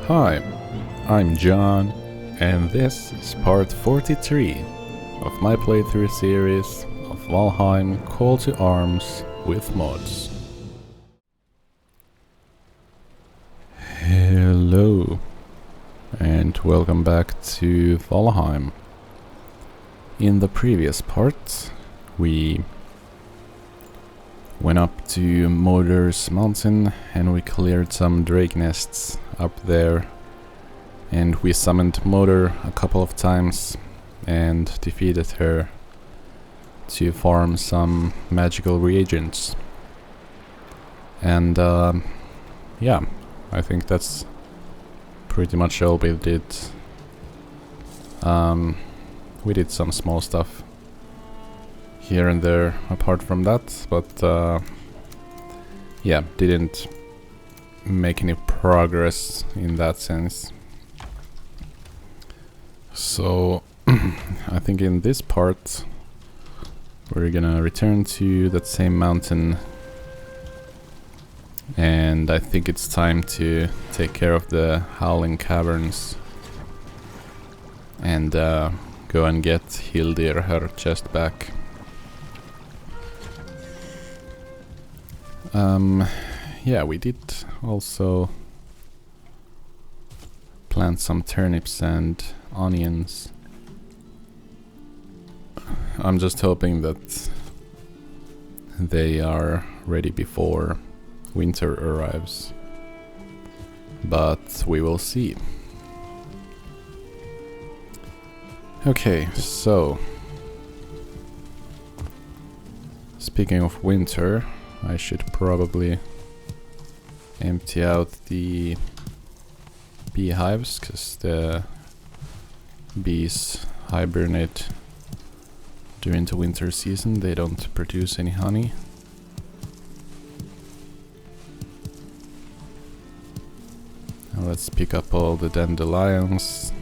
Hi, I'm John, and this is part 43 of my playthrough series of Valheim Call to Arms with mods. Hello, and welcome back to Valheim. In the previous part, we went up to Modder's Mountain and we cleared some drake nests up there, and we summoned Modder a couple of times and defeated her to farm some magical reagents. And yeah, I think that's pretty much all we did. We did some small stuff here and there apart from that, but yeah, didn't make any progress in that sense. So I think in this part we're gonna return to that same mountain, and I think it's time to take care of the Howling Caverns and go and get Hildir her chest back. Yeah, we did also plant some turnips and onions. I'm just hoping that they are ready before winter arrives, but we will see. Okay, so speaking of winter, I should probably empty out the beehives, because the bees hibernate during the winter season. They don't produce any honey. Now let's pick up all the dandelions.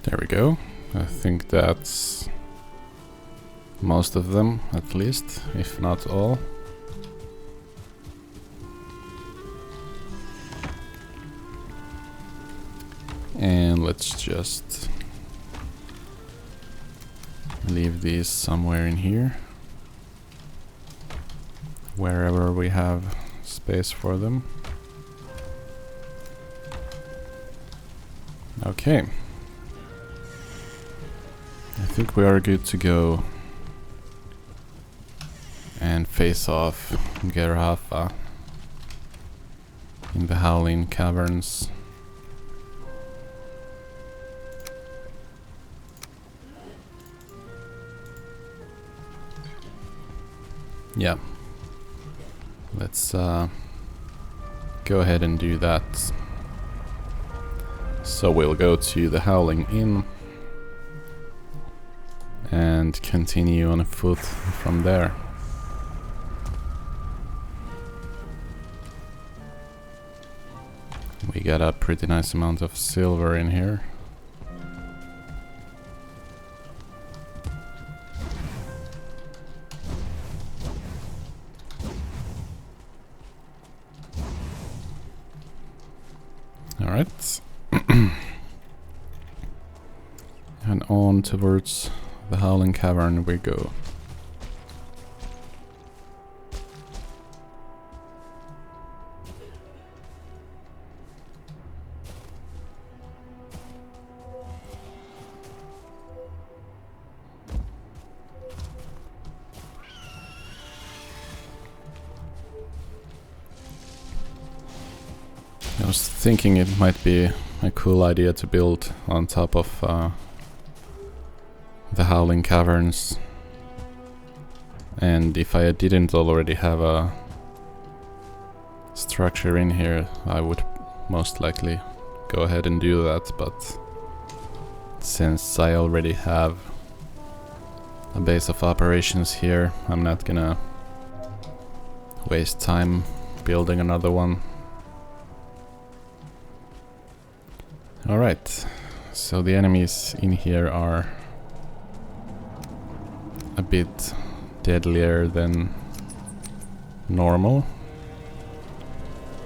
There we go. I think that's most of them, at least, if not all. And let's just leave these somewhere in here, wherever we have space for them. Okay. I think we are good to go and face off Geirrhafa in the Howling Caverns. Yeah, let's go ahead and do that. So we'll go to the Howling Inn and continue on foot from there. We got a pretty nice amount of silver in here. Alright. And on towards the Howling Cavern we go. I was thinking it might be a cool idea to build on top of the Howling Caverns, and if I didn't already have a structure in here, I would most likely go ahead and do that, but since I already have a base of operations here, I'm not gonna waste time building another one. Alright, so the enemies in here are a bit deadlier than normal,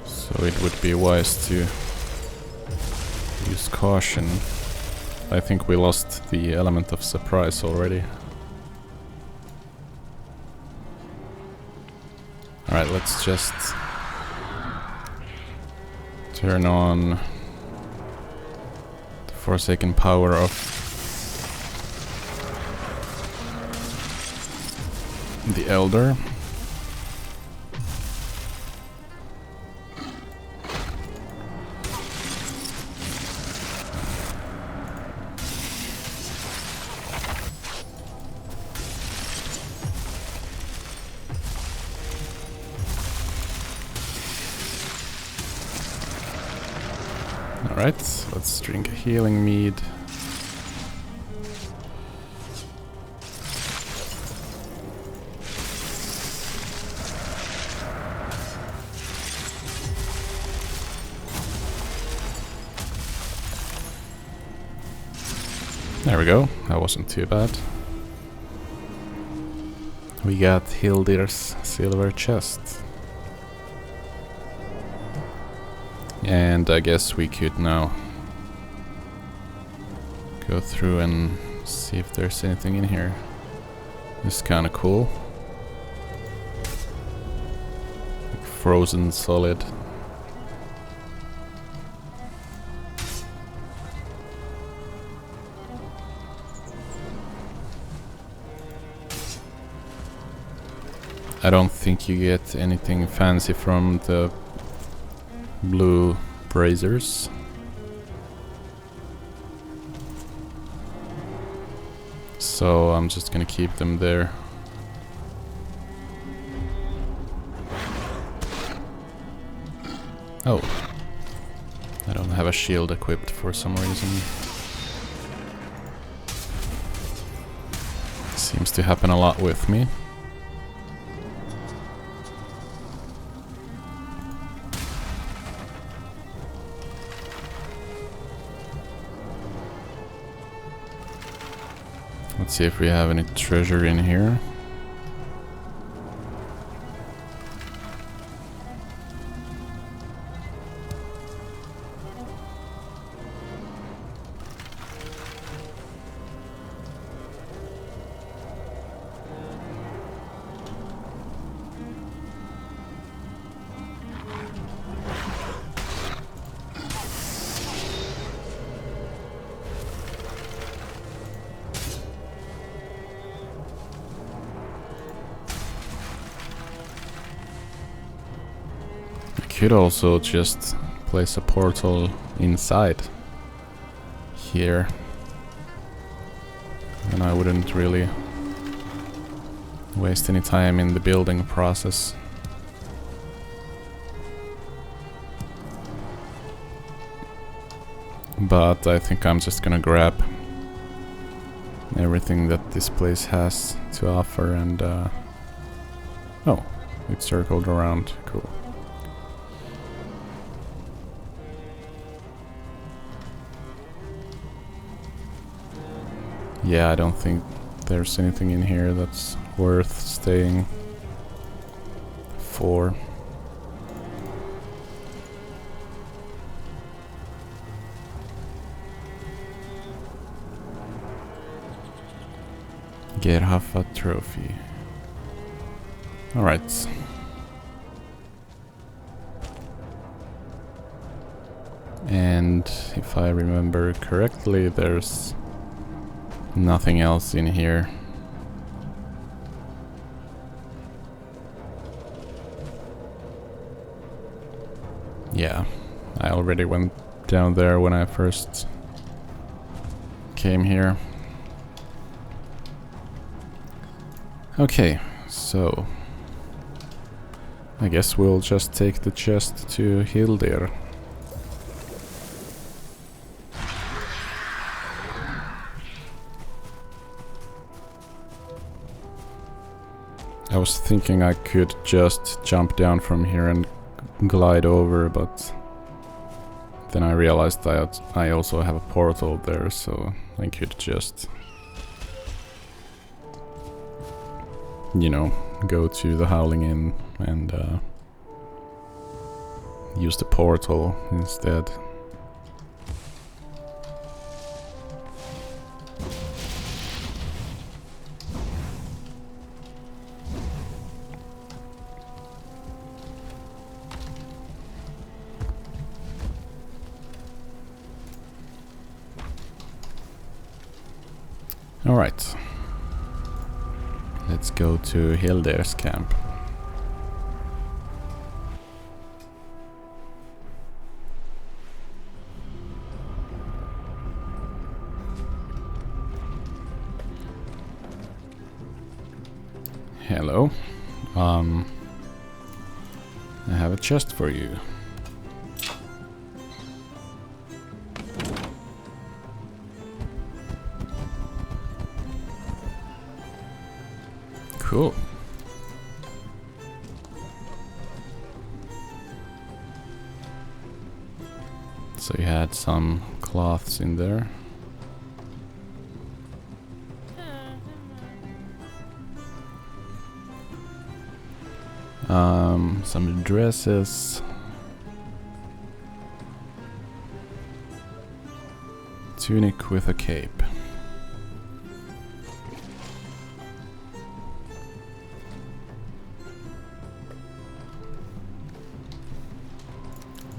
so it would be wise to use caution. I think we lost the element of surprise already. Alright, let's just turn on the Forsaken power of the Elder. Alright, let's drink a healing mead. There we go, that wasn't too bad. We got Hildir's silver chest. And I guess we could now go through and see if there's anything in here. This is kinda cool. Like frozen solid. I don't think you get anything fancy from the blue braziers. So I'm just gonna keep them there. Oh, I don't have a shield equipped for some reason. Seems to happen a lot with me. Let's see if we have any treasure in here. Could also just place a portal inside here, and I wouldn't really waste any time in the building process. But I think I'm just gonna grab everything that this place has to offer and oh, it circled around, cool. Yeah, I don't think there's anything in here that's worth staying for. Geirrhafa trophy. Alright. And if I remember correctly, there's nothing else in here. Yeah, I already went down there when I first came here. Okay, so I guess we'll just take the chest to Hildir. I was thinking I could just jump down from here and glide over, but then I realized that I also have a portal there, so I could just, you know, go to the Howling Inn and use the portal instead. Alright, let's go to Hildir's camp. Hello, I have a chest for you. Cool. So you had some cloths in there. Some dresses. Tunic with a cape.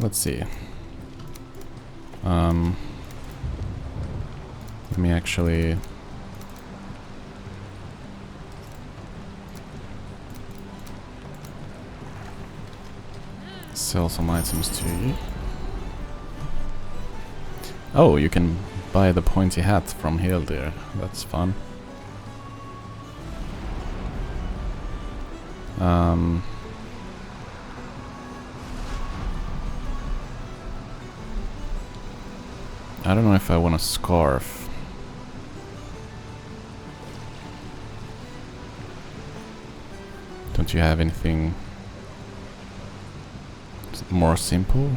Let's see. Let me actually sell some items to you. Oh, you can buy the pointy hat from Hildir. That's fun. I don't know if I want a scarf. Don't you have anything more simple?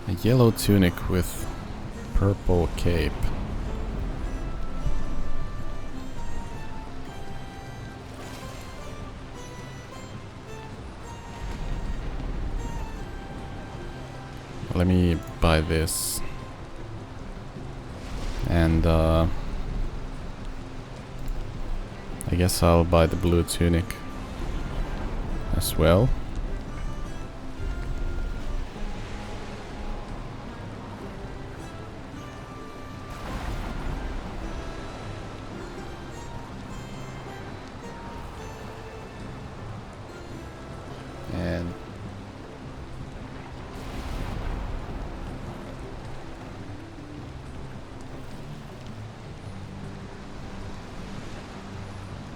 A yellow tunic with purple cape. Let me buy this. And I guess I'll buy the blue tunic as well. And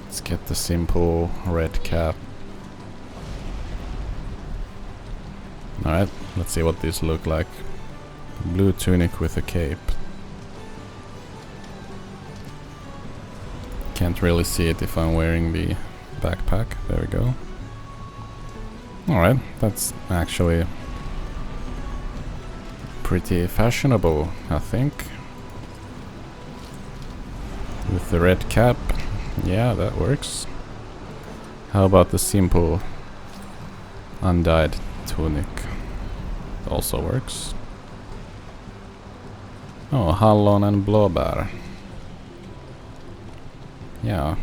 let's get the simple red cap. Alright, let's see what these look like. Blue tunic with a cape. Can't really see it if I'm wearing the backpack. There we go. Alright, that's actually pretty fashionable, I think. With the red cap. Yeah, that works. How about the simple undyed tunic? Also works. Oh, hallon and blåbär. Yeah.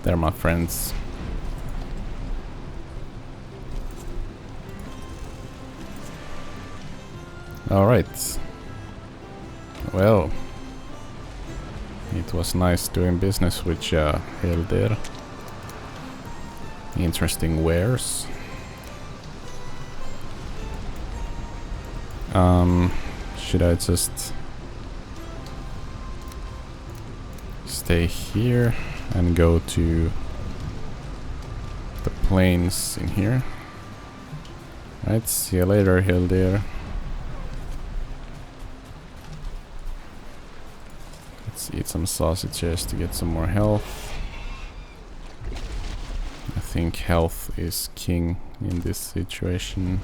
They're my friends. Alright. Well, it was nice doing business with Hildir. Interesting wares. Should I just stay here and go to the plains in here. Right, see you later, Hildir. Let's eat some sausages to get some more health. I think health is king in this situation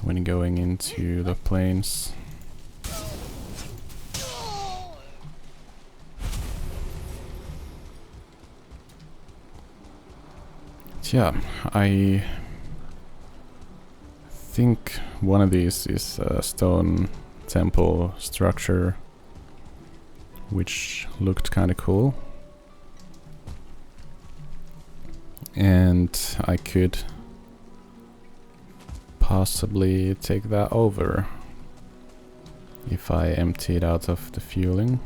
when going into the plains. Yeah, I think one of these is a stone temple structure, which looked kind of cool. And I could possibly take that over if I empty it out of the fueling.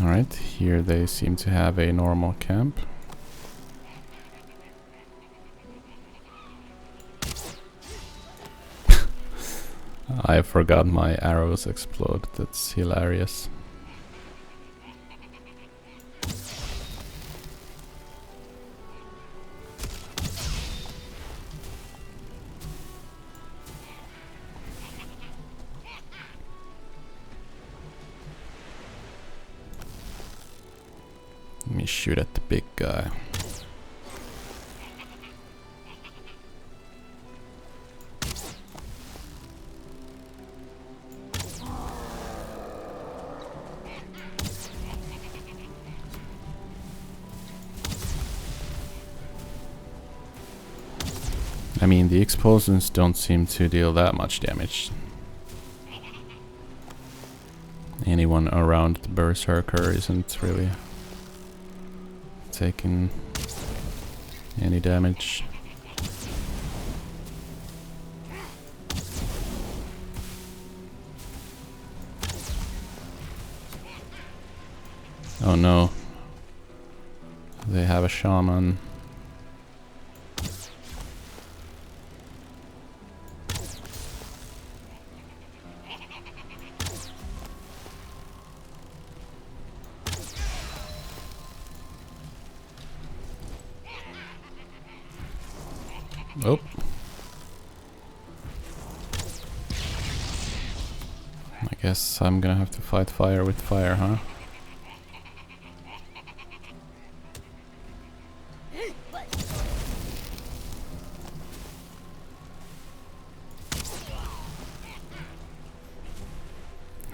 Alright, here they seem to have a normal camp. I forgot my arrows explode, that's hilarious. Let me shoot at the big guy. I mean, the explosions don't seem to deal that much damage. Anyone around the berserker isn't really taking any damage. Oh no, they have a shaman. Oh. I guess I'm gonna have to fight fire with fire, huh?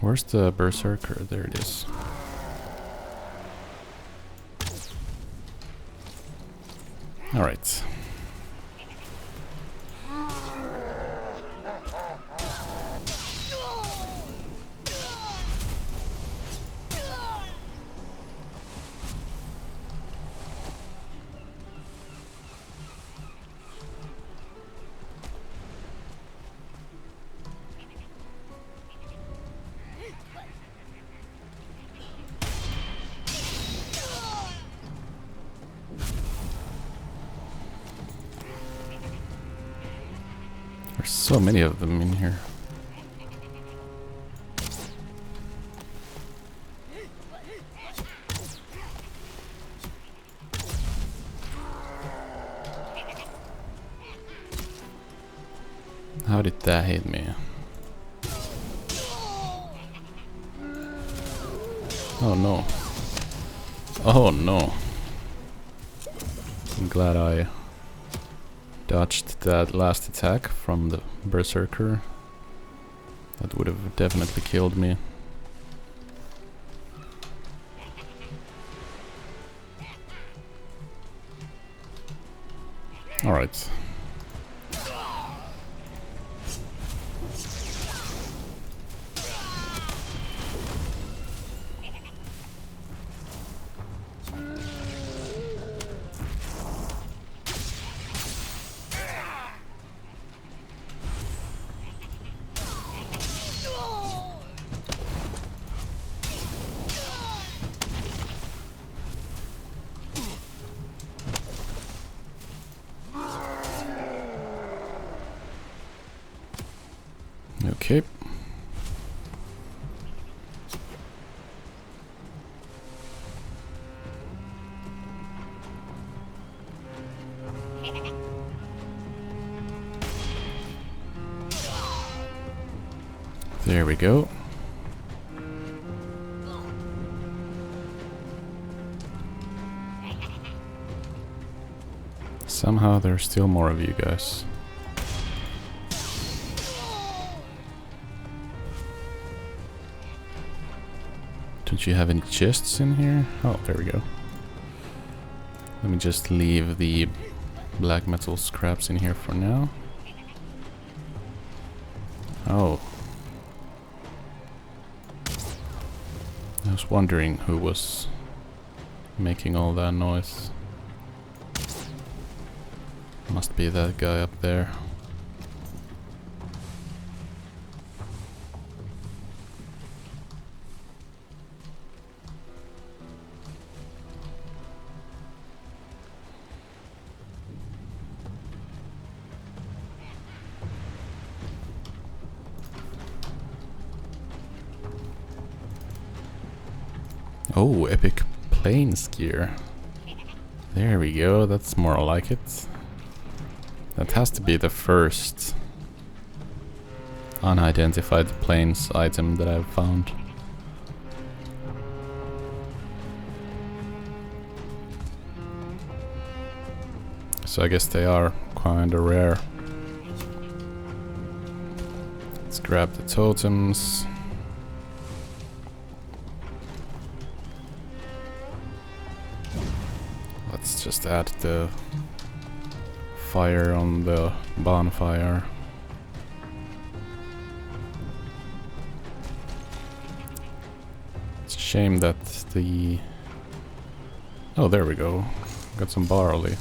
Where's the berserker? There it is. Alright. There's so many of them in here. How did that hit me? Oh no. Oh no. I'm glad I dodged that last attack from the berserker. That would have definitely killed me. Alright. Okay. There we go. Somehow there's still more of you guys. Don't you have any chests in here? Oh, there we go. Let me just leave the black metal scraps in here for now. Oh. I was wondering who was making all that noise. Must be that guy up there. Oh, epic plains gear. There we go, that's more like it. That has to be the first unidentified plains item that I've found. So I guess they are kinda rare. Let's grab the totems. Let's just add the fire on the bonfire. It's a shame that the... Oh, there we go. Got some barley.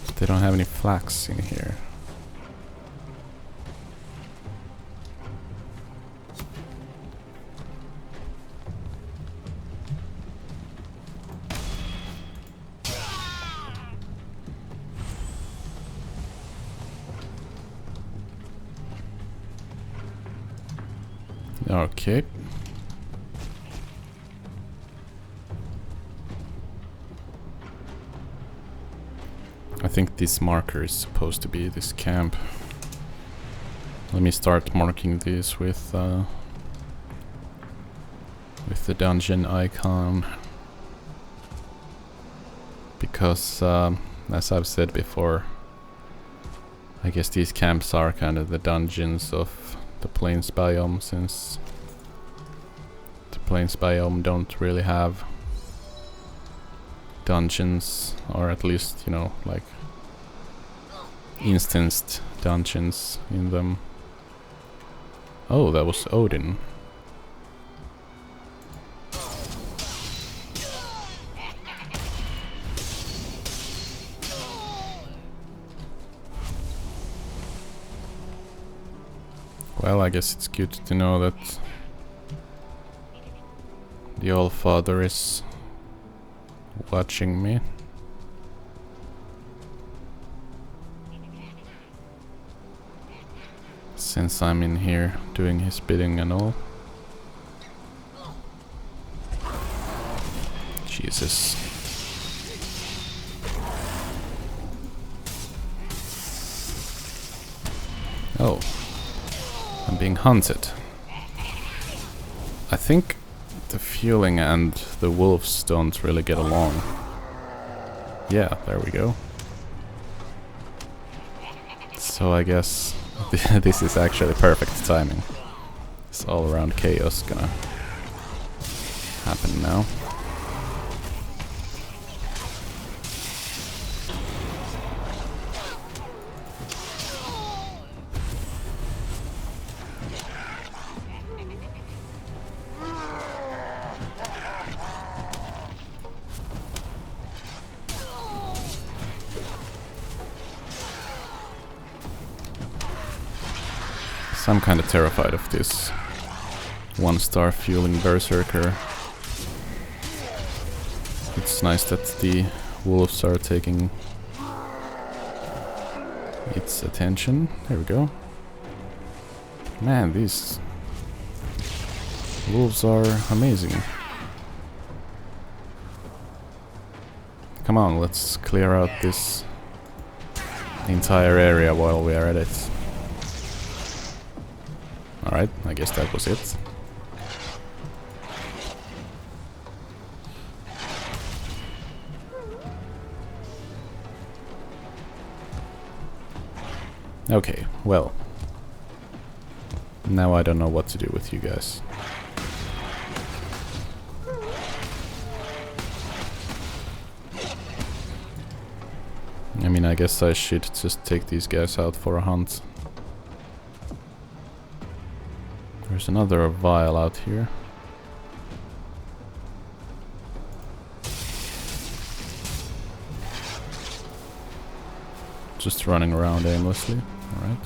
But they don't have any flax in here. Okay. I think this marker is supposed to be this camp. Let me start marking these with the dungeon icon. Because, as I've said before, I guess these camps are kind of the dungeons of the plains biome, since the plains biome don't really have dungeons, or at least, you know, like instanced dungeons in them. Oh, that was Odin. Well, I guess it's good to know that the All-Father is watching me. Since I'm in here doing his bidding and all. Jesus. Oh. I'm being hunted. I think the fueling and the wolves don't really get along. Yeah, there we go. So I guess this is actually perfect timing. This all around chaos gonna happen now. I'm kind of terrified of this 1-star fueling berserker. It's nice that the wolves are taking its attention. There we go. Man, these wolves are amazing. Come on, let's clear out this entire area while we are at it. Alright, I guess that was it. Okay, well. Now I don't know what to do with you guys. I mean, I guess I should just take these guys out for a hunt. There's another vial out here. Just running around aimlessly, alright.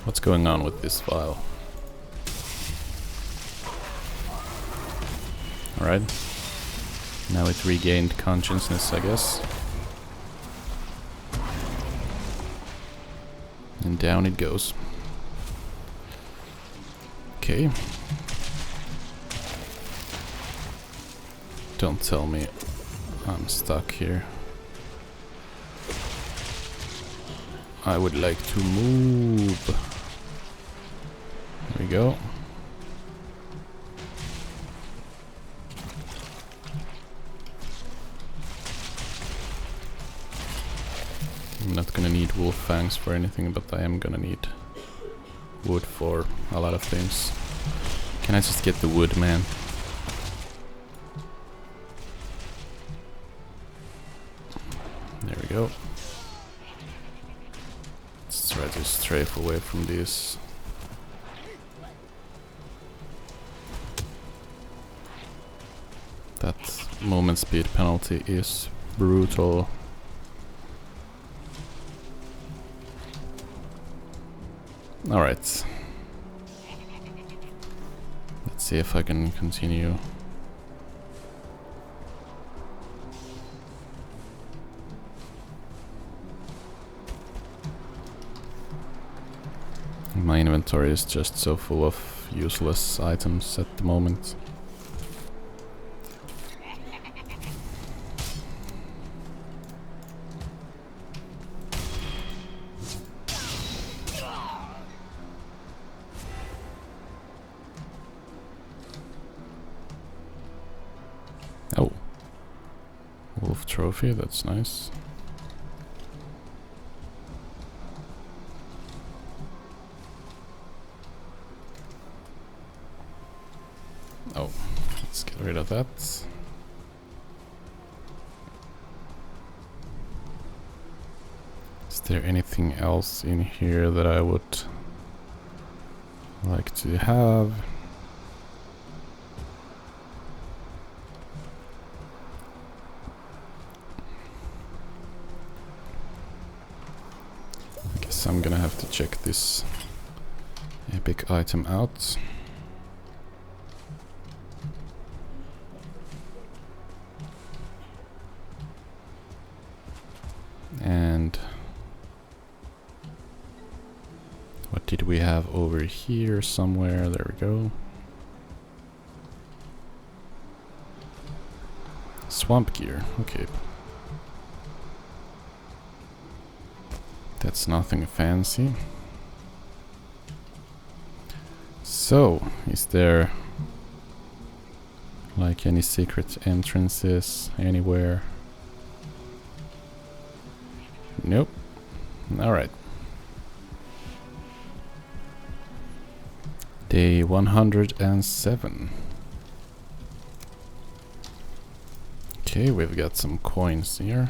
What's going on with this file? Alright. Now it regained consciousness, I guess. And down it goes. Okay. Don't tell me I'm stuck here. I would like to move. There we go. I'm not gonna need wolf fangs for anything, but I am gonna need wood for a lot of things. Can I just get the wood, man? There we go. Let's try to strafe away from these. That movement speed penalty is brutal. Alright. Let's see if I can continue. My inventory is just so full of useless items at the moment. Oh. Wolf trophy, that's nice. Oh, let's get rid of that. Is there anything else in here that I would like to have? I guess I'm gonna have to check this epic item out. And what did we have over here somewhere? There we go. Swamp gear, okay. That's nothing fancy. So, is there like any secret entrances anywhere? Nope. Alright. Day 107. Okay, we've got some coins here.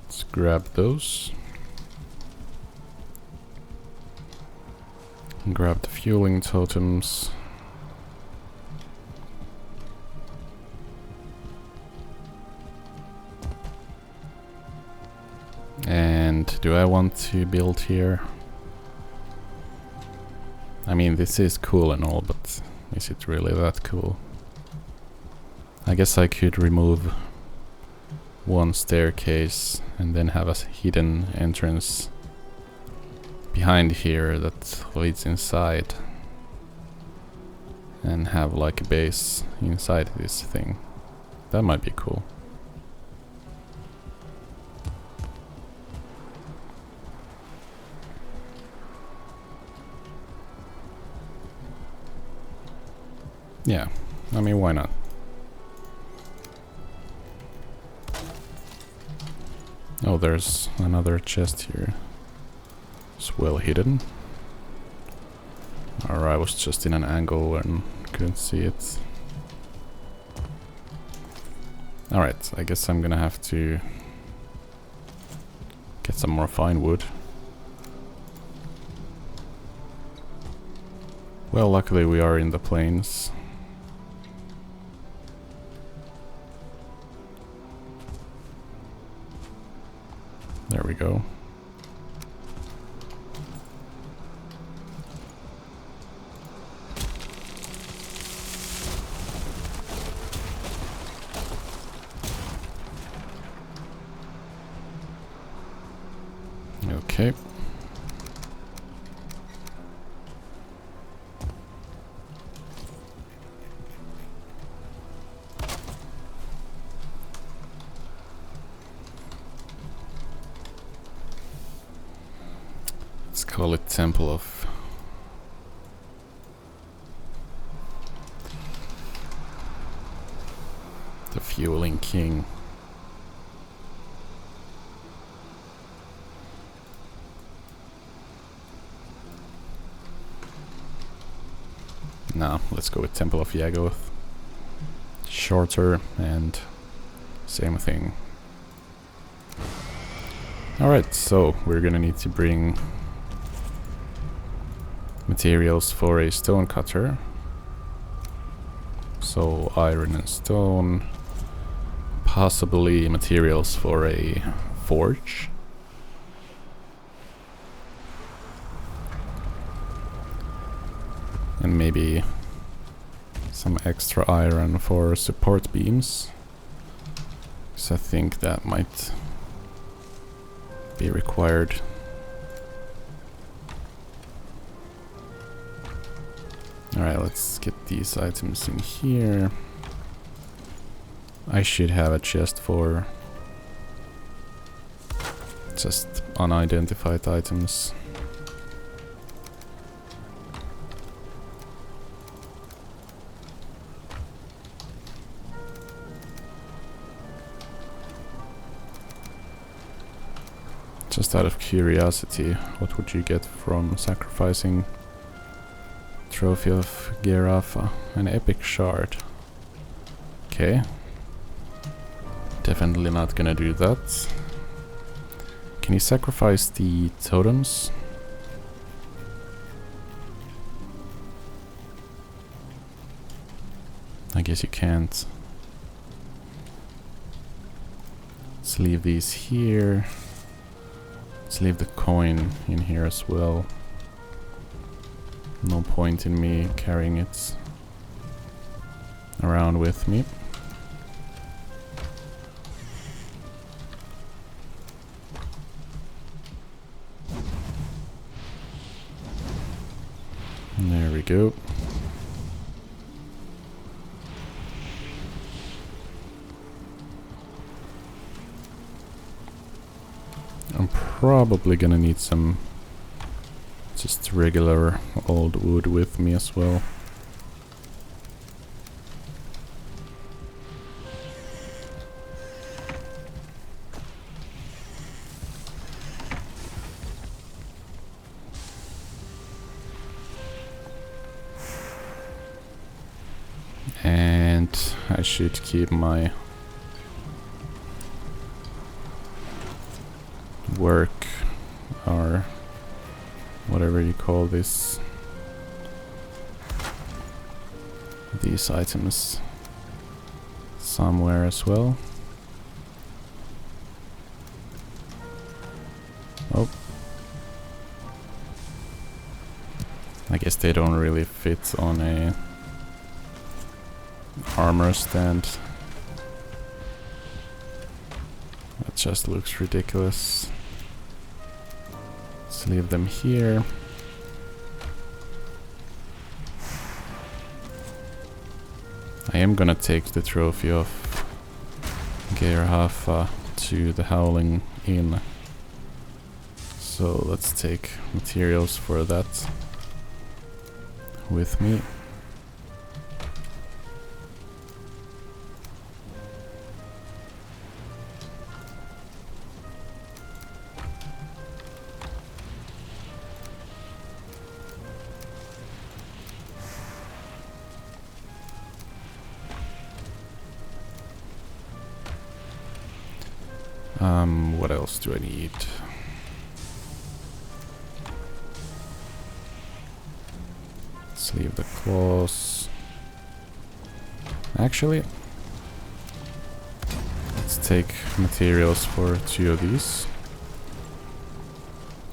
Let's grab those. And grab the fueling totems. do I want to build here? I mean, this is cool and all, but is it really that cool? I guess I could remove one staircase and then have a hidden entrance behind here that leads inside, and have like a base inside this thing. That might be cool. Yeah, I mean, why not? Oh, there's another chest here. It's well hidden. Or I was just in an angle and couldn't see it. Alright, I guess I'm gonna have to get some more fine wood. Well, luckily we are in the plains. There we go. Okay. Let's call it Temple of the Fueling King. Nah, let's go with Temple of Yaggoth. Shorter and same thing. Alright, so we're gonna need to bring materials for a stone cutter. So iron and stone. Possibly materials for a forge. And maybe some extra iron for support beams. So I think that might be required. Alright, let's get these items in here. I should have a chest for just unidentified items. Just out of curiosity, what would you get from sacrificing Trophy of Geirrhafa? An epic shard. Okay. Definitely not gonna do that. Can you sacrifice the totems? I guess you can't. Let's leave these here. Let's leave the coin in here as well. No point in me carrying it around with me. And there we go. I'm probably gonna need some just regular old wood with me as well. And I should keep my work, or whatever you call this, these items somewhere as well. Oh, they don't really fit on a armor stand. That just looks ridiculous. Let's leave them here. I am gonna take the trophy of Geirrhafa to the Howling Inn. So let's take materials for that with me. What else do I need? Let's leave the claws. Actually, let's take materials for 2 of these.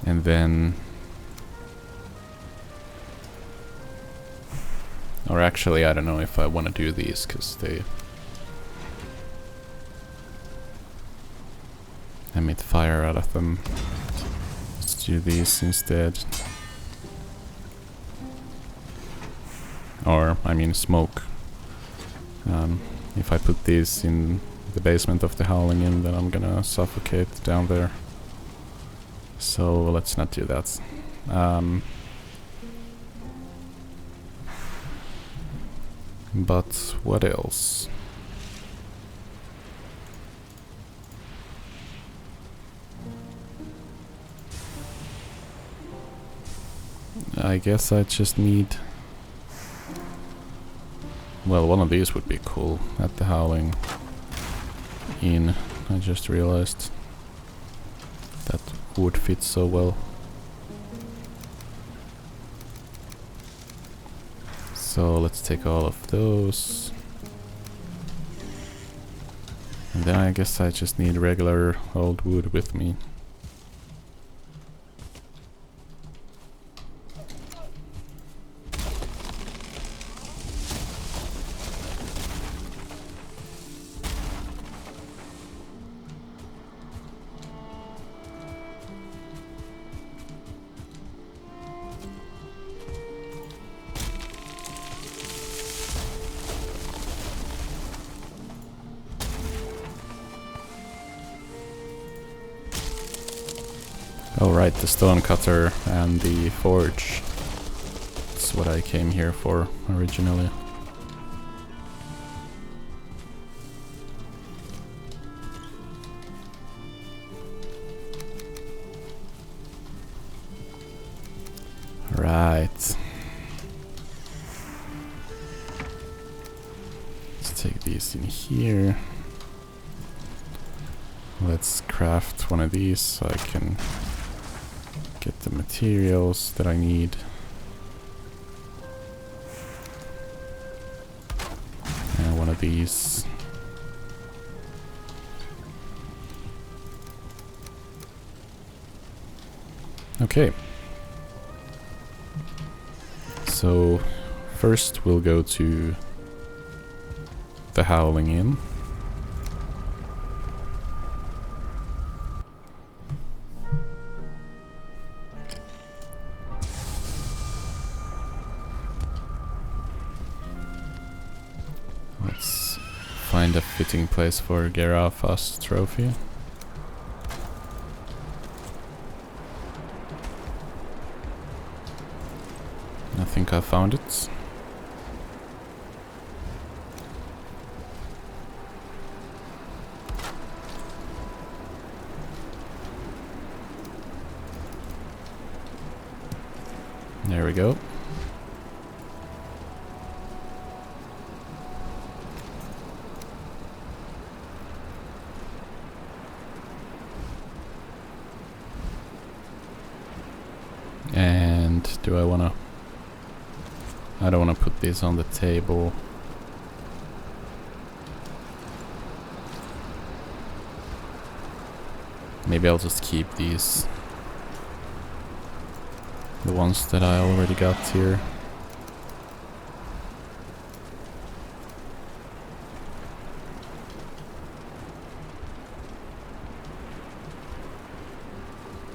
And then... Or actually, I don't know if I want to do these, because they emit fire out of them. Let's do these instead. Or, I mean, smoke. If I put these in the basement of the Howling Inn, then I'm gonna suffocate down there. So let's not do that. But what else? I guess I just need... Well, one of these would be cool at the Howling Inn. I just realized that would fit so well. So let's take all of those. And then I guess I just need regular old wood with me. Oh right, the stone cutter and the forge. That's what I came here for originally. Right. Let's take these in here. Let's craft one of these so I can get the materials that I need. And one of these. Okay. So first we'll go to the Howling Inn. Let's find a fitting place for Geirrhafa's trophy. I think I found it. There we go. And do I wanna... I don't wanna put these on the table. Maybe I'll just keep these. The ones that I already got here.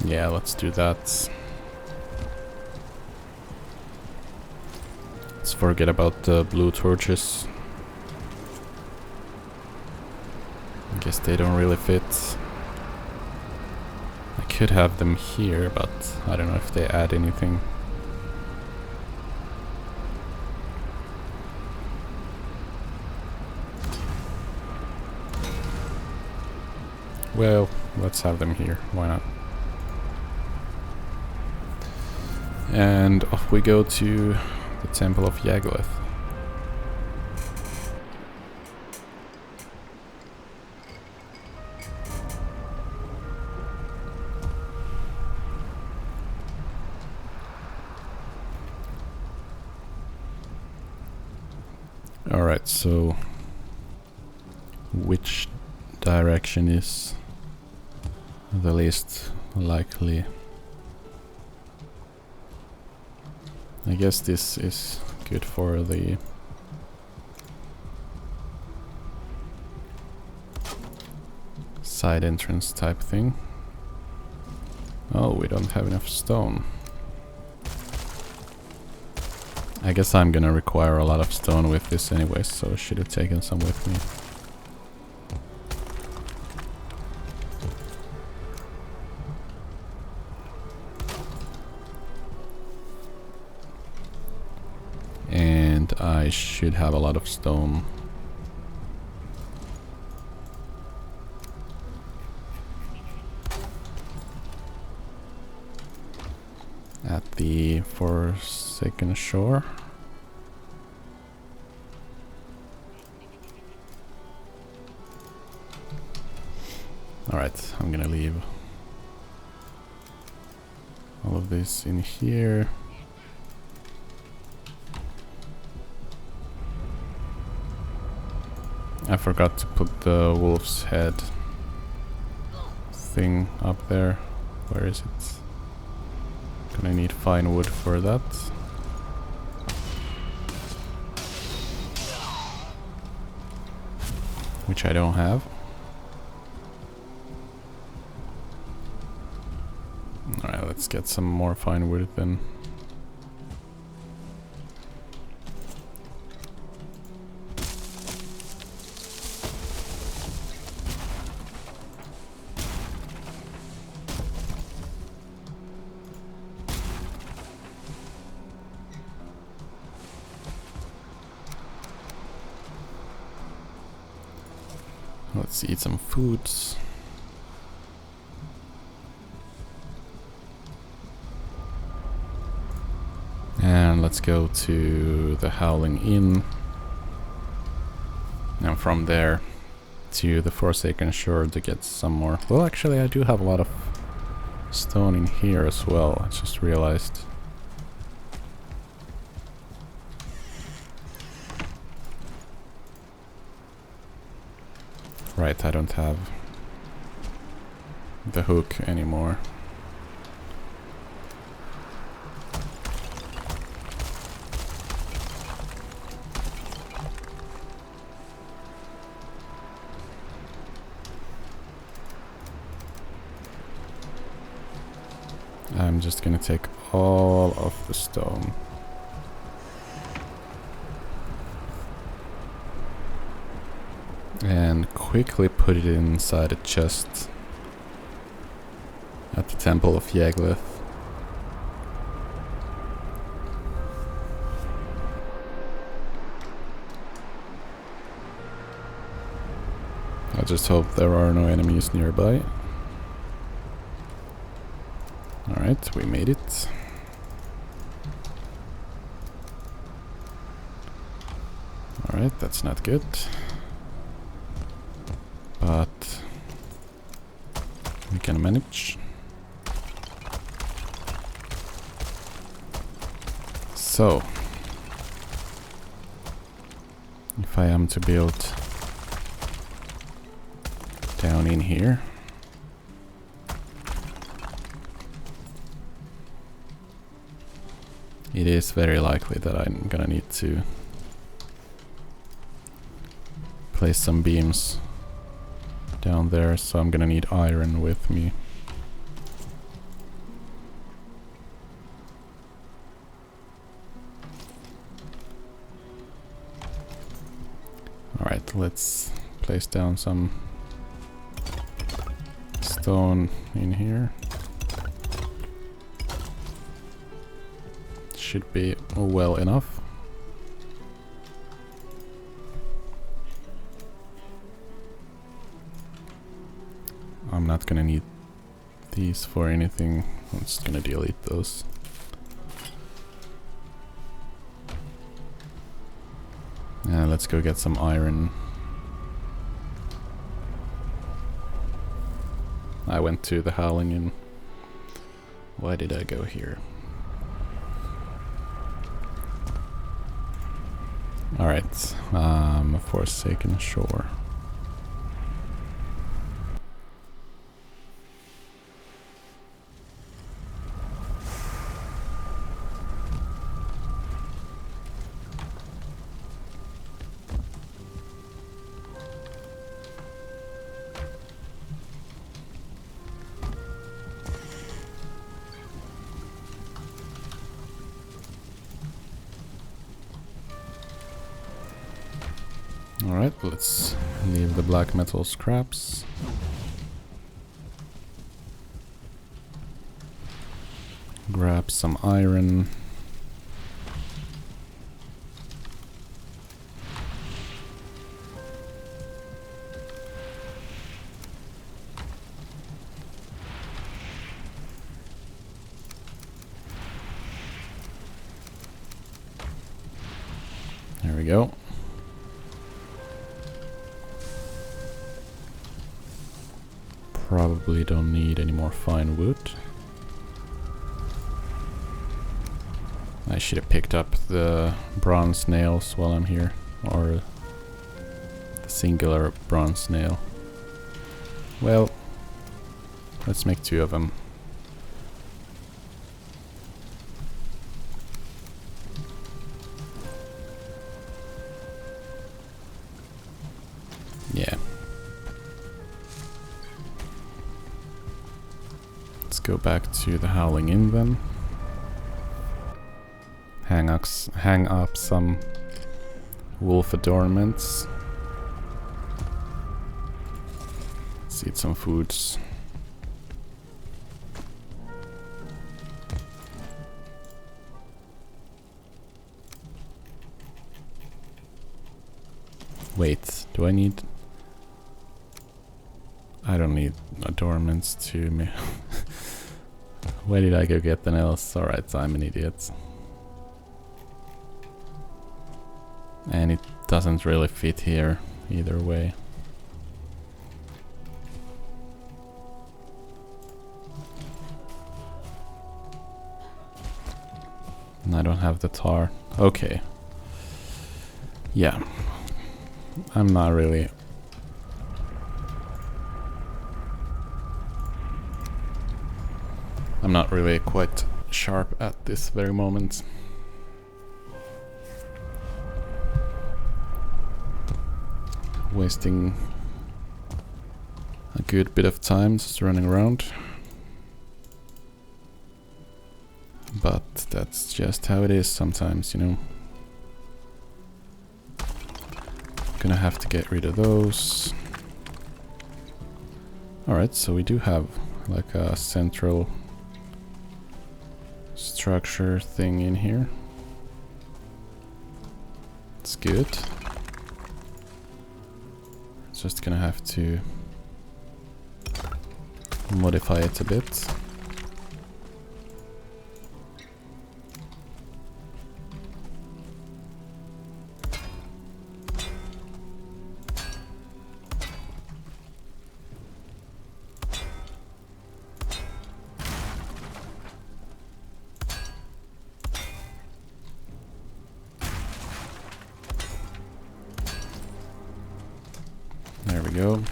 Yeah, let's do that. Let's forget about the blue torches. I guess they don't really fit. I could have them here, but I don't know if they add anything. Well, let's have them here. Why not? And off we go to the Temple of Geirrhafa. Alright, so which direction is the least likely? I guess this is good for the side entrance type thing. Oh, we don't have enough stone. I guess I'm gonna require a lot of stone with this anyway, so I should have taken some with me. And I should have a lot of stone. At the Forsaken Shore. Alright, I'm gonna leave all of this in here. I forgot to put the wolf's head thing up there. Where is it? Gonna need fine wood for that. Which I don't have. Alright, let's get some more fine wood then. Let's eat some foods. And let's go to the Howling Inn. And from there to the Forsaken Shore to get some more. Well, actually, I do have a lot of stone in here as well. I just realized. Right, I don't have the hook anymore. I'm just gonna take all of the stone. And quickly put it inside a chest at the Temple of Geirrhafa. I just hope there are no enemies nearby. Alright, we made it. Alright, that's not good. But we can manage. So, if I am to build down in here, it is very likely that I'm gonna need to place some beams down there, so I'm gonna need iron with me. Alright, let's place down some stone in here. Should be well enough. I'm not gonna need these for anything. I'm just gonna delete those. Let's go get some iron. I went to the Howling Inn. Why did I go here? Alright, Forsaken Shore. Alright, let's leave the black metal scraps. Grab some iron. There we go. Probably don't need any more fine wood. I should have picked up the bronze nails while I'm here, or the singular bronze nail. Well, let's make 2 of them. Yeah. Let's go back to the Howling Inn then. Hang up some wolf adornments. Let's eat some foods. Wait, do I need... I don't need adornments to me. Where did I go get the nails? Alright, I'm an idiot. And it doesn't really fit here either way. And I don't have the tar. Okay. Yeah. I'm not really... I'm not really quite sharp at this very moment. Wasting a good bit of time just running around. But that's just how it is sometimes, you know. Gonna have to get rid of those. Alright, so we do have like a central structure thing in here. It's good. Just gonna have to modify it a bit. There we go.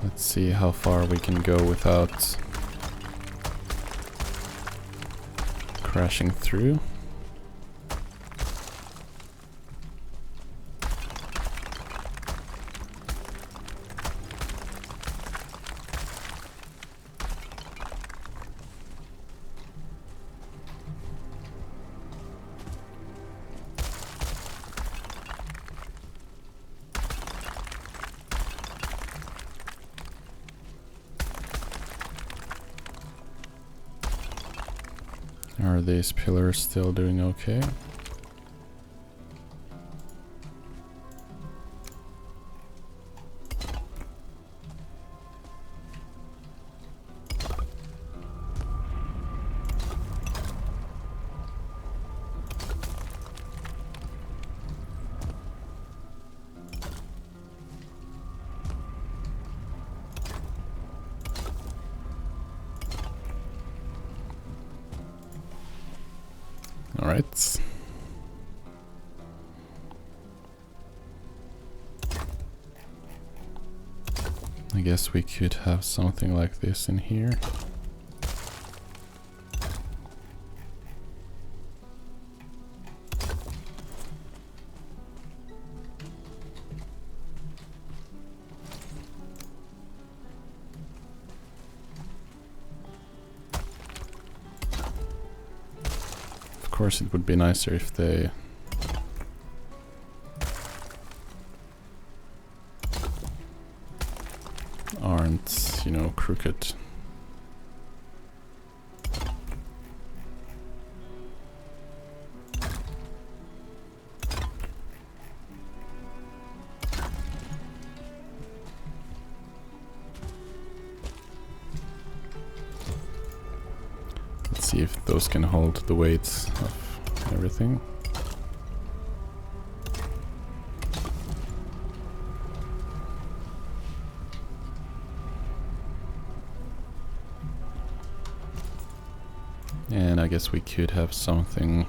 Let's see how far we can go without crashing through. Are these pillars still doing okay? Alright. I guess we could have something like this in here. Of course, it would be nicer if they aren't, you know, crooked. Let's see if those can hold the weight of everything. And I guess we could have something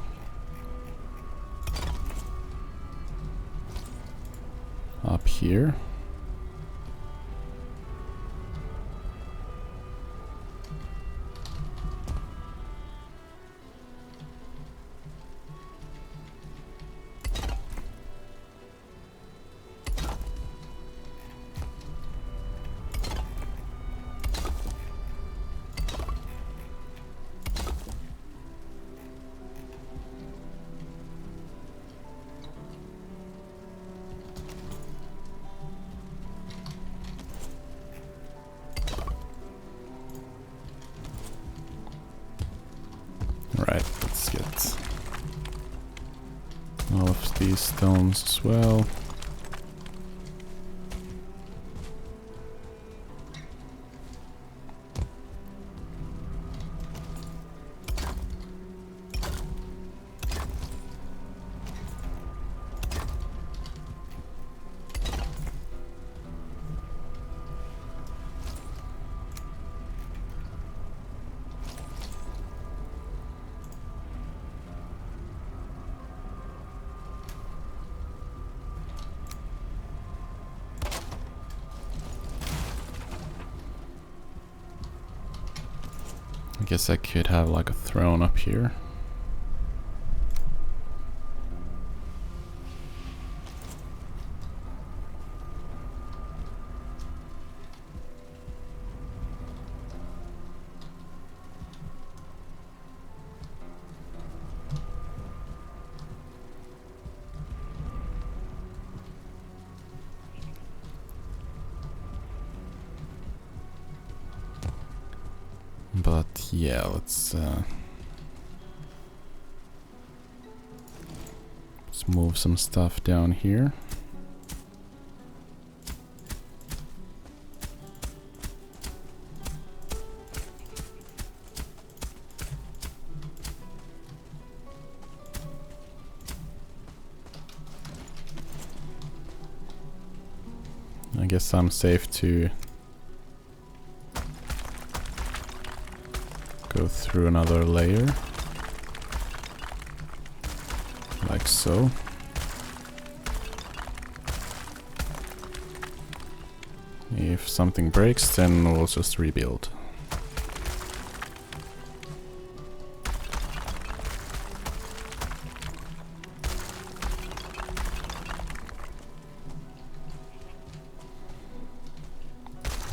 up here. Right, let's get all of these stones as well. I guess I could have like a throne up here. But yeah, let's move some stuff down here. I guess I'm safe to go through another layer, like so. If something breaks, then we'll just rebuild.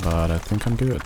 But I think I'm good.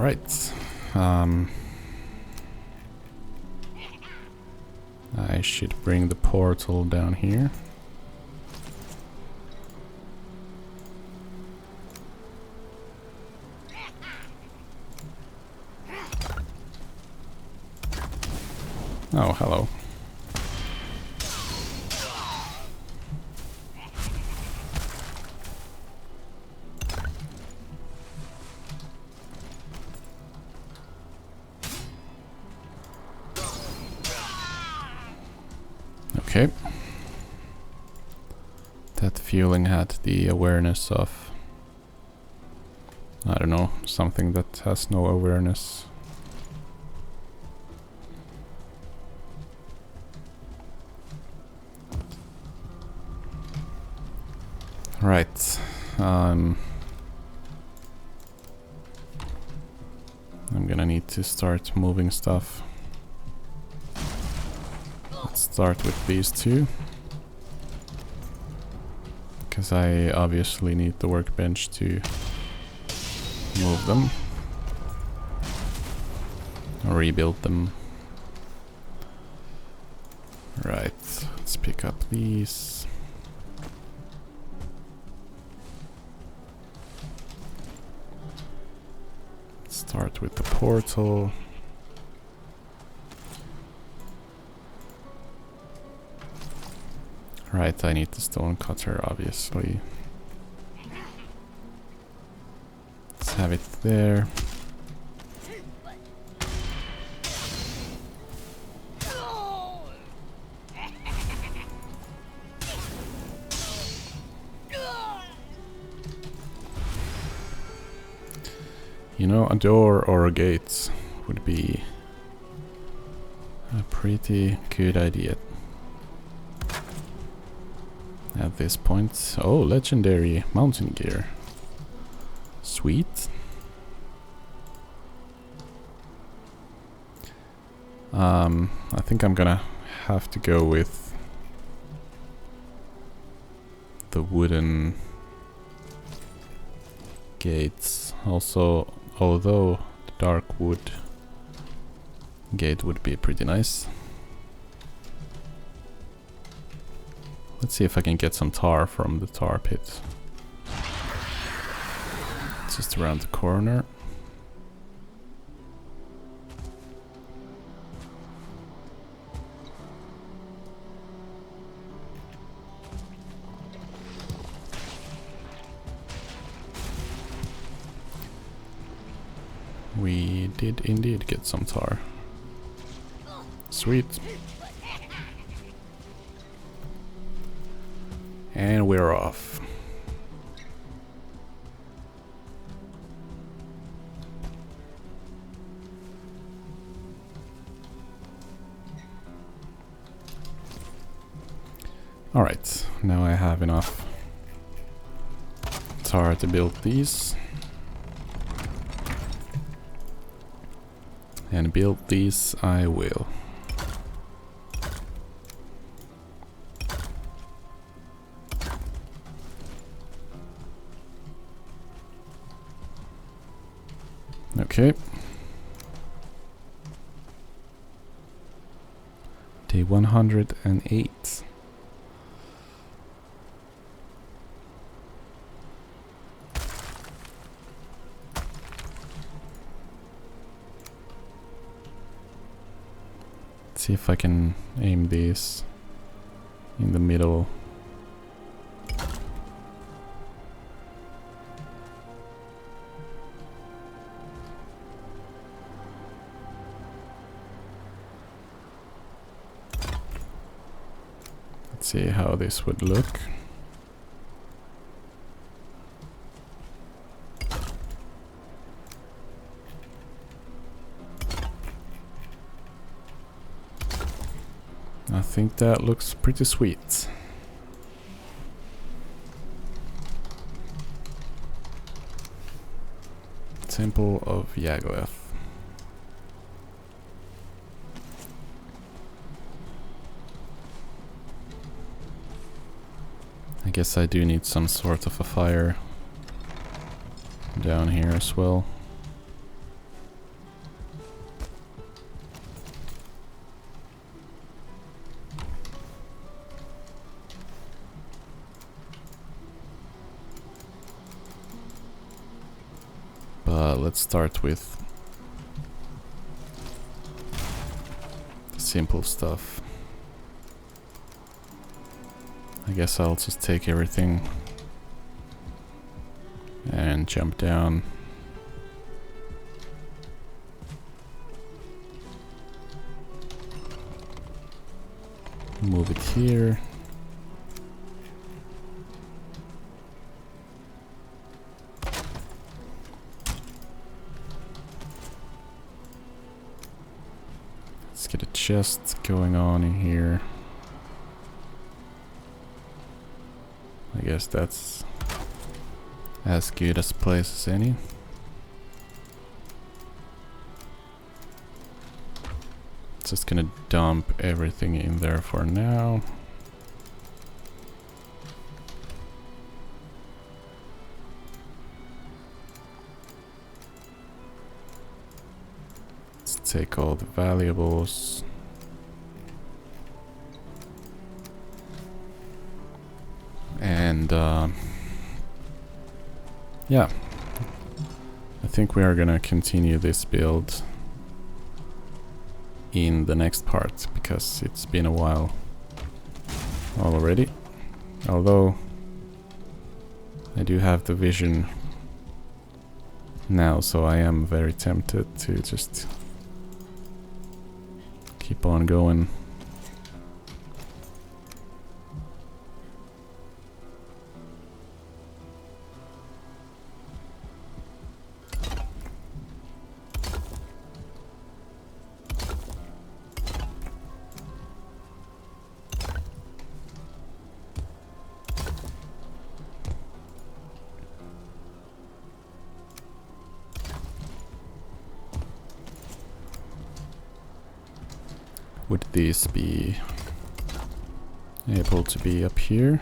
Alright. I should bring the portal down here. Oh, hello. Okay. That fueling had the awareness of, I don't know, something that has no awareness. Right. I'm gonna need to start moving stuff. Let's start with these two, because I obviously need the workbench to move them or rebuild them. Right, let's pick up these. Start with the portal. Right, I need the stone cutter, obviously. Let's have it there. You know, a door or a gate would be a pretty good idea at this point. Oh, legendary mountain gear. Sweet. I think I'm gonna have to go with the wooden gates. Also, although the dark wood gate would be pretty nice. Let's see if I can get some tar from the tar pit. Just around the corner. We did indeed get some tar. Sweet. And we're off. Alright, now I have enough tar to build these. And build these I will. Okay. Day 108. Let's see if I can aim these in the middle. See how this would look. I think that looks pretty sweet. Temple of Geirrhafa. I guess I do need some sort of a fire down here as well. But let's start with the simple stuff. I guess I'll just take everything and jump down. Move it here. Let's get a chest going on in here. I guess that's as good a place as any. Just gonna dump everything in there for now. Let's take all the valuables. And yeah, I think we are gonna continue this build in the next part, because it's been a while already. Although I do have the vision now, so I am very tempted to just keep on going. Would these be able to be up here?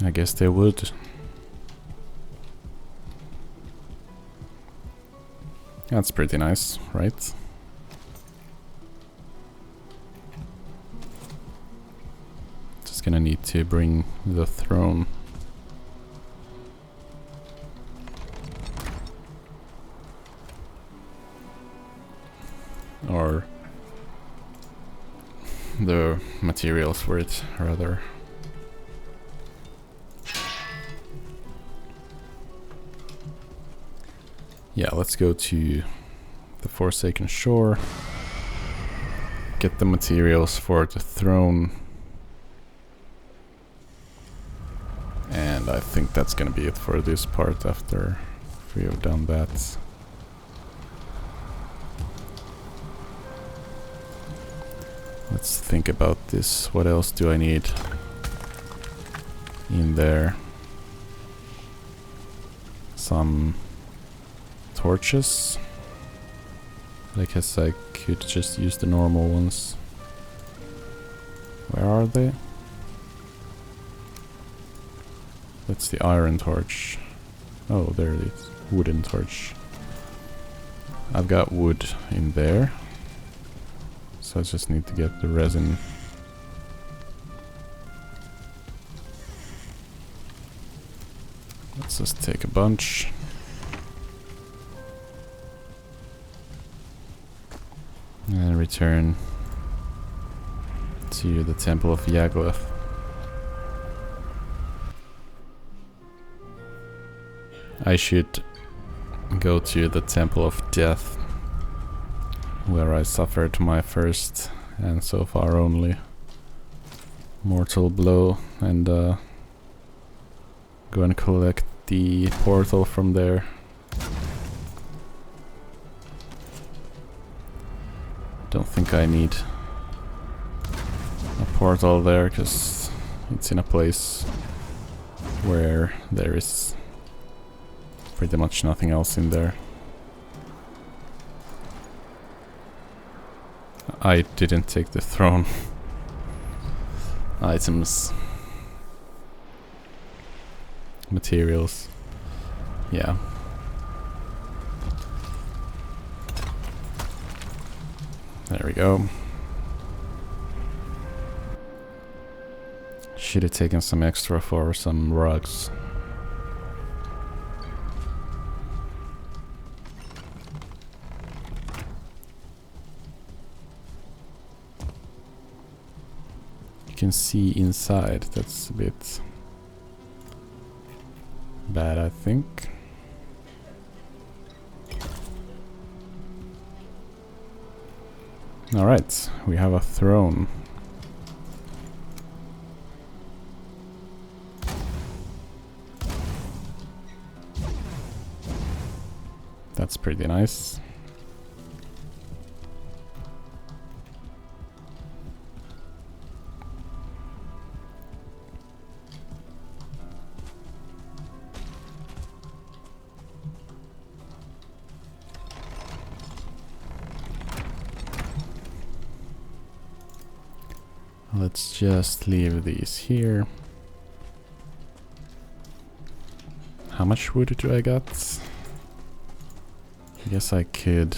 I guess they would. That's pretty nice, right? Just gonna need to bring the throne. Or the materials for it, rather. Yeah, let's go to the Forsaken Shore, get the materials for the throne, and I think that's gonna be it for this part after we have done that. Let's think about this. What else do I need in there? Some torches. I guess I could just use the normal ones. Where are they? That's the iron torch. Oh, there it is. Wooden torch. I've got wood in there, so I just need to get the resin. Let's just take a bunch. And return to the Temple of Geirrhafa. I should go to the Temple of Death, where I suffered my first and so far only mortal blow, and go and collect the portal from there. Don't think I need a portal there, because it's in a place where there is pretty much nothing else in there. I didn't take the throne items. Materials. Yeah. There we go. Should have taken some extra for some rugs. You can see inside, that's a bit bad, I think. Alright, we have a throne. That's pretty nice. Let's just leave these here. How much wood do I got? I guess I could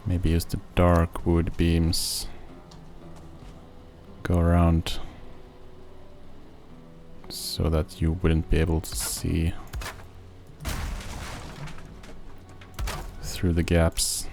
maybe use the dark wood beams. Go around so that you wouldn't be able to see through the gaps.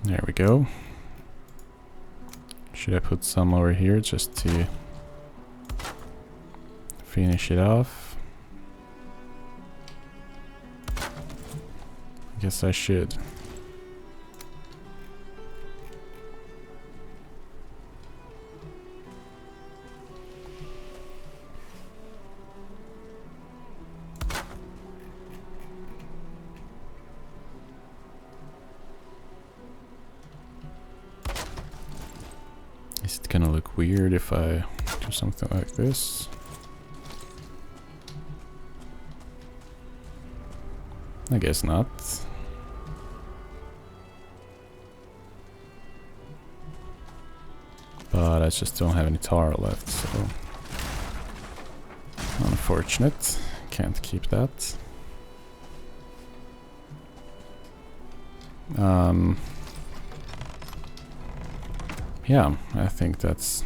There we go. Should I put some over here just to finish it off? I guess I should. Is it gonna look weird if I do something like this? I guess not. But I just don't have any tar left, so unfortunate. Can't keep that. Yeah, I think that's...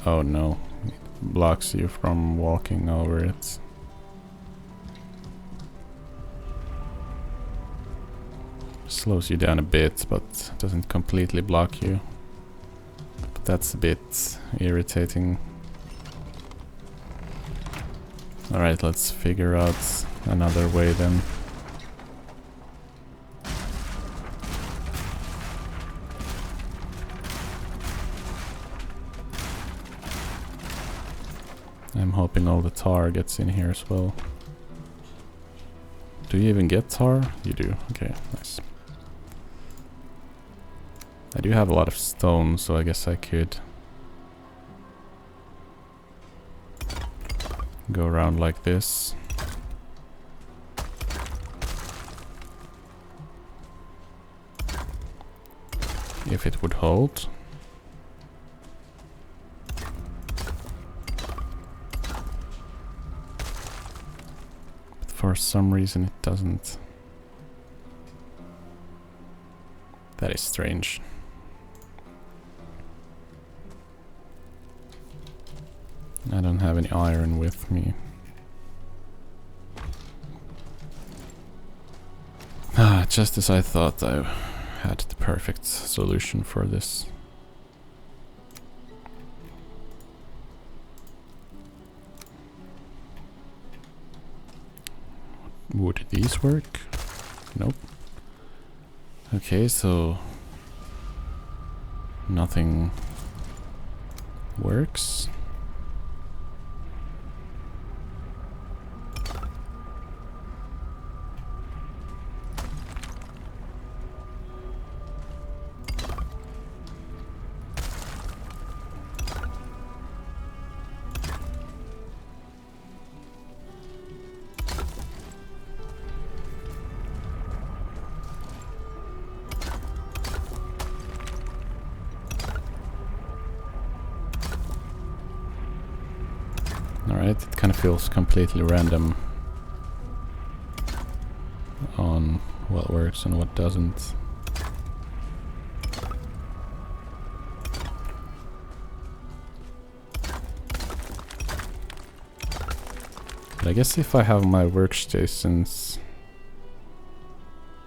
Oh no, it blocks you from walking over it. Slows you down a bit, but doesn't completely block you. But that's a bit irritating. Alright, let's figure out another way then. I'm hoping all the tar gets in here as well. Do you even get tar? You do. Okay, nice. I do have a lot of stone, so I guess I could go around like this. If it would hold. For some reason it doesn't. That is strange. I don't have any iron with me. Ah, just as I thought I had the perfect solution for this. Would these work? Nope. Okay, so nothing works. Alright, it kind of feels completely random on what works and what doesn't. But I guess if I have my workstations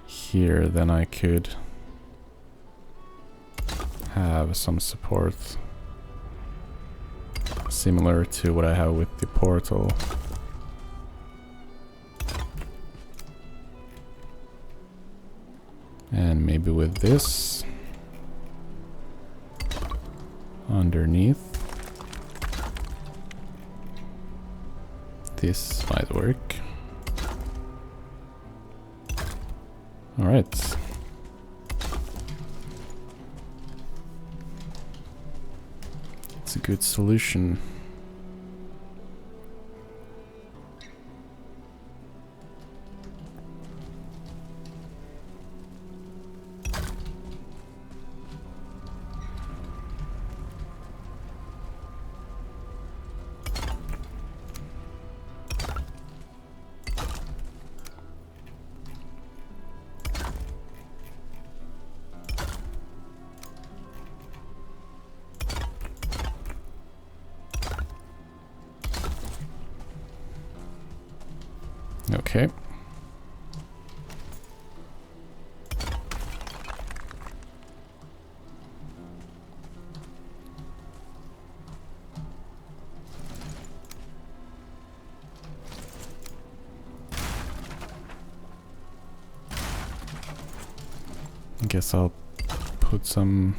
here, then I could have some support similar to what I have with the portal. And maybe with this underneath. This might work. Alright. It's a good solution. Okay. I guess I'll put some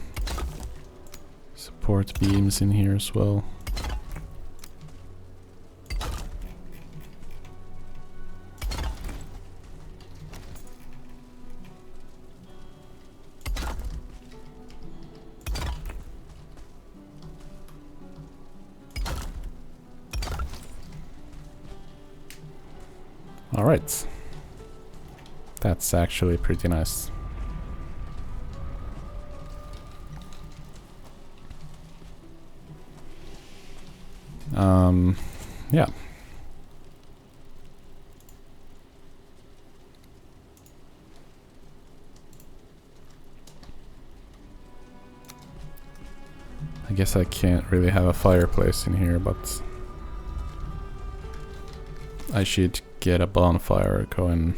support beams in here as well. Alright. That's actually pretty nice. Yeah. I guess I can't really have a fireplace in here, but I should get a bonfire going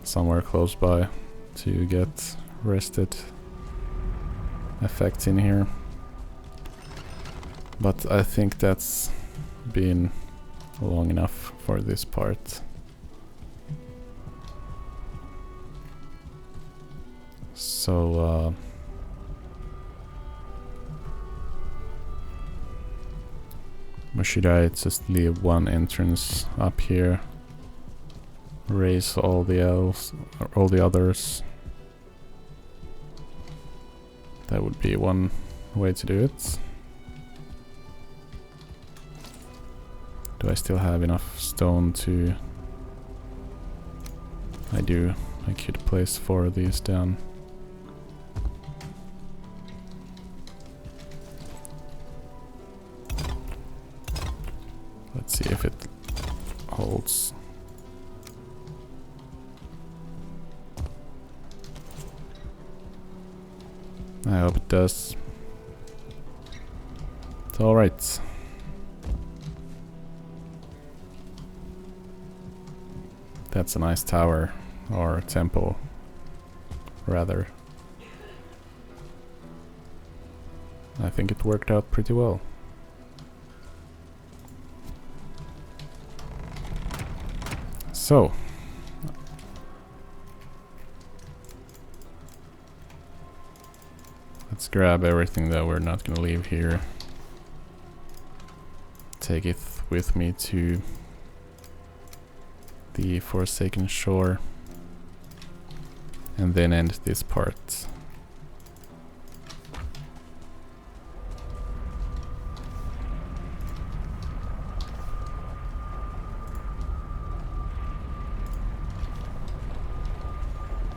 somewhere close by to get rested effects in here. But I think that's been long enough for this part. So or should I just leave one entrance up here? Raise all the others. That would be one way to do it. Do I still have enough stone to... I do. I could place 4 of these down. Let's see if it holds. I hope it does. It's alright. That's a nice tower, or temple, rather. I think it worked out pretty well. So, let's grab everything that we're not gonna leave here. Take it with me to the Forsaken Shore. And then end this part.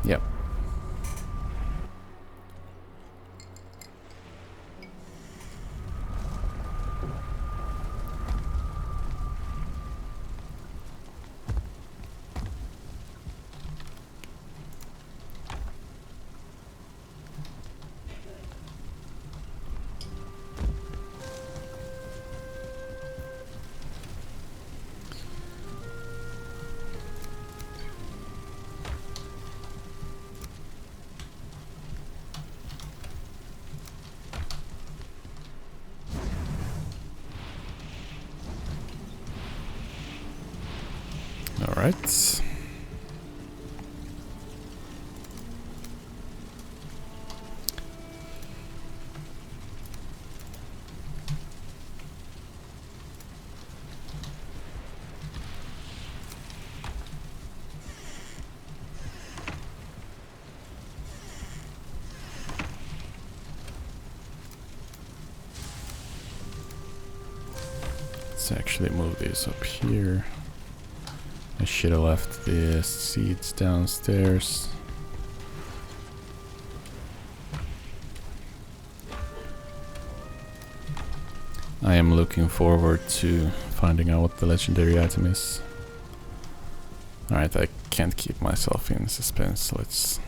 Yep. Alright. Let's actually move these up here. I should have left the seeds downstairs. I am looking forward to finding out what the legendary item is. Alright, I can't keep myself in suspense. Let's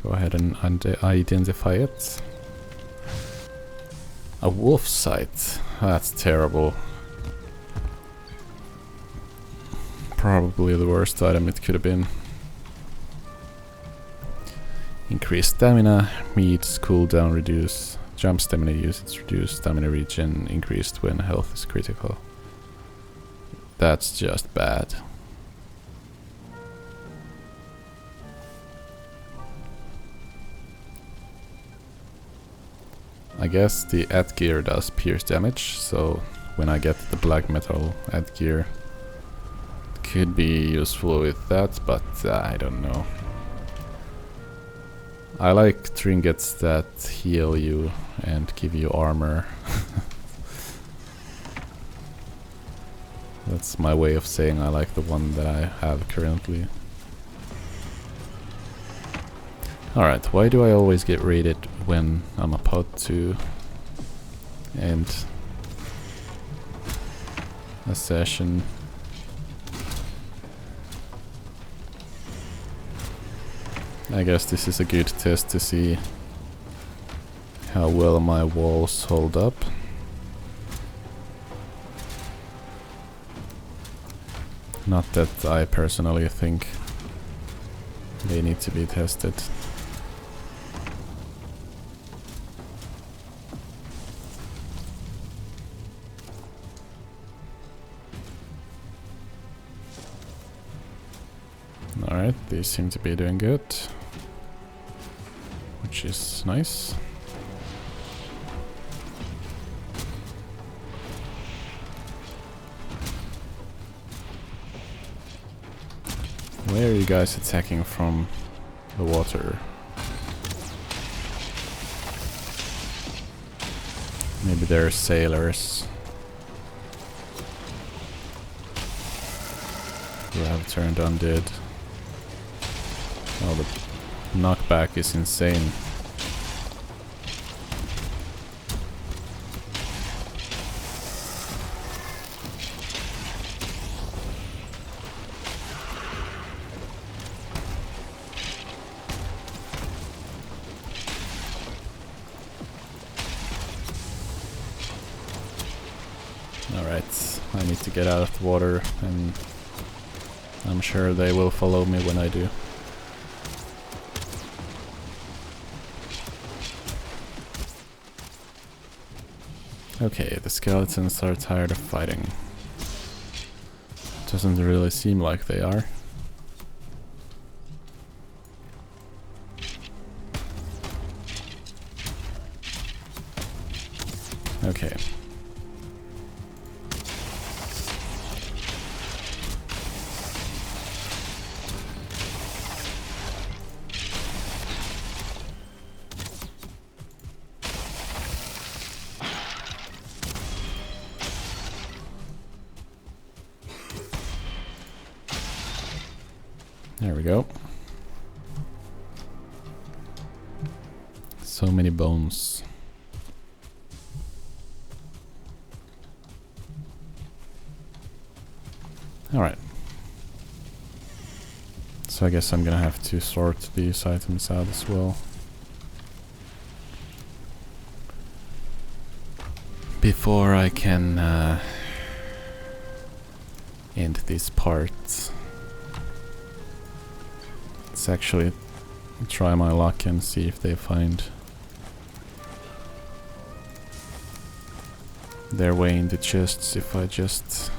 go ahead and identify it. A wolf sight. That's terrible. Probably the worst item it could have been. Increased stamina, meats, cooldown reduce, jump stamina usage reduce, stamina regen increased when health is critical. That's just bad. I guess the Adgear does pierce damage, so when I get the black metal Adgear, could be useful with that, but I don't know. I like trinkets that heal you and give you armor. That's my way of saying I like the one that I have currently. Alright, why do I always get raided when I'm about to end a session? I guess this is a good test to see how well my walls hold up. Not that I personally think they need to be tested. Alright, these seem to be doing good, which is nice. Where are you guys attacking from the water? Maybe they're sailors who have turned undead. Oh, the knockback is insane. Alright, I need to get out of the water, and I'm sure they will follow me when I do. Okay, the skeletons are tired of fighting. Doesn't really seem like they are. Okay. There we go. So many bones. Alright. So I guess I'm gonna have to sort these items out as well. Before I can end this part. Let's actually try my luck and see if they find their way into chests if I just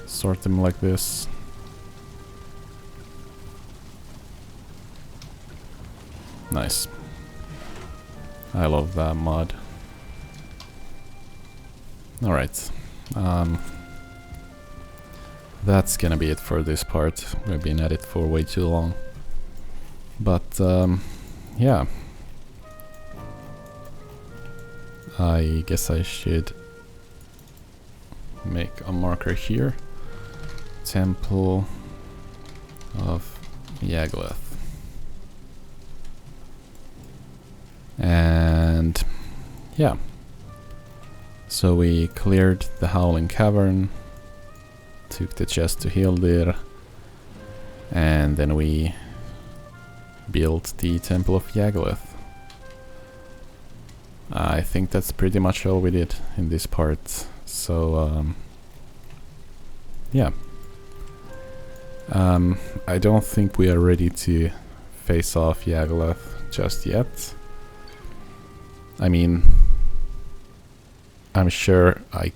sort them like this. Nice. I love that mod. Alright. That's gonna be it for this part. We've been at it for way too long. But yeah. I guess I should make a marker here. Temple of Geirrhafa. And yeah. So we cleared the Howling Cavern, took the chest to Hildir, and then we built the Temple of Geirrhafa. I think that's pretty much all we did in this part. So yeah. I don't think we are ready to face off Geirrhafa just yet. I mean, I'm sure I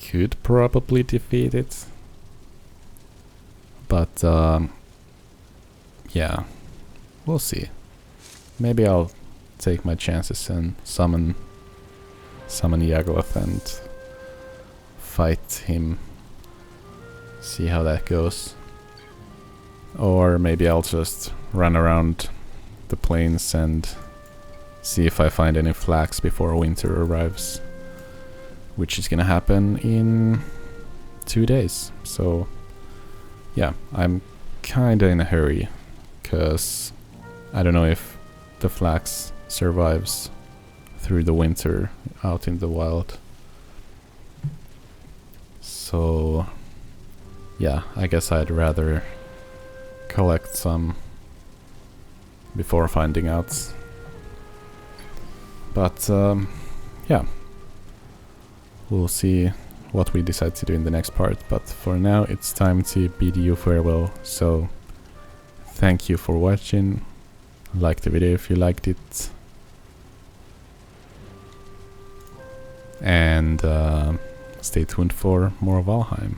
could probably defeat it. But yeah, we'll see. Maybe I'll take my chances and summon Geirrhafa and fight him. See how that goes. Or maybe I'll just run around the plains and see if I find any flax before winter arrives, which is gonna happen in 2 days. So yeah, I'm kinda in a hurry, cause I don't know if the flax survives through the winter out in the wild. So yeah, I guess I'd rather collect some before finding out. But yeah, we'll see what we decide to do in the next part. But for now, it's time to bid you farewell. So thank you for watching. Like the video if you liked it. And stay tuned for more Valheim.